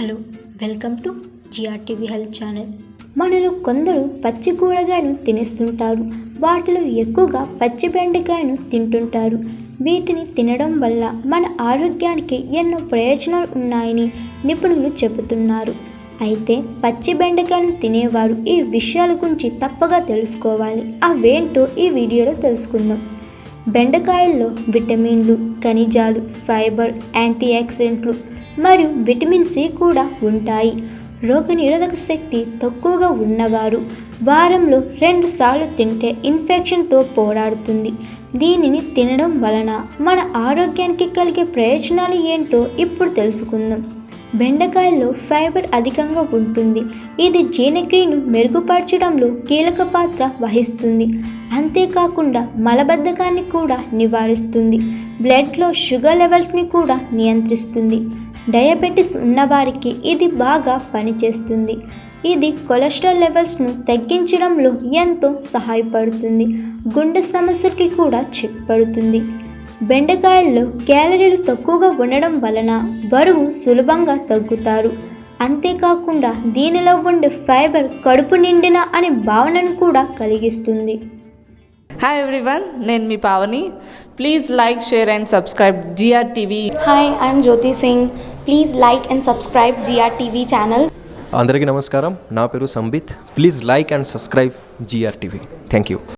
Hello, welcome to GRTV health channel. మనలో కొందరు పచ్చి కూరగాయను తినేస్తుంటారు. వాటిలో ఎక్కువగా పచ్చి బెండకాయను తింటుంటారు. వీటిని తినడం వల్ల మన ఆరోగ్యానికి ఎన్నో ప్రయోజనాలు ఉన్నాయని నిపుణులు చెబుతున్నారు. అయితే పచ్చి బెండకాయను తినేవారు ఈ విషయాల గురించి తప్పగా తెలుసుకోవాలి. అవేంటో ఈ వీడియోలో తెలుసుకుందాం. బెండకాయల్లో విటమిన్లు, ఖనిజాలు, ఫైబర్, యాంటీ ఆక్సిడెంట్లు మరియు విటమిన్ సి కూడా ఉంటాయి. రోగనిరోధక శక్తి తక్కువగా ఉన్నవారు వారంలో 2 సార్లు తింటే ఇన్ఫెక్షన్తో పోరాడుతుంది. దీనిని తినడం వలన మన ఆరోగ్యానికి కలిగే ప్రయోజనాలు ఏంటో ఇప్పుడు తెలుసుకుందాం. బెండకాయల్లో ఫైబర్ అధికంగా ఉంటుంది. ఇది జీర్ణక్రియను మెరుగుపరచడంలో కీలక పాత్ర వహిస్తుంది. అంతేకాకుండా మలబద్ధకాన్ని కూడా నివారిస్తుంది. బ్లడ్లో షుగర్ లెవెల్స్ని కూడా నియంత్రిస్తుంది. డయాబెటిస్ ఉన్నవారికి ఇది బాగా పనిచేస్తుంది. ఇది కొలెస్ట్రాల్ లెవెల్స్ను తగ్గించడంలో ఎంతో సహాయపడుతుంది. గుండె సమస్యకి కూడా చెక్ పడుతుంది. బెండకాయల్లో క్యాలరీలు తక్కువగా ఉండడం వలన బరువు సులభంగా తగ్గుతారు. అంతేకాకుండా దీనిలో ఉండే ఫైబర్ కడుపు నిండిన అనే భావనను కూడా కలిగిస్తుంది. హాయ్ ఎవ్రీవన్, నేను మీ Pavani. Please like, share and subscribe GRTV. Hi, I'm Jyoti Singh. Please like and subscribe GRTV channel. అందరికీ నమస్కారం. నా పేరు Sambit. Please like and subscribe GRTV. Thank you.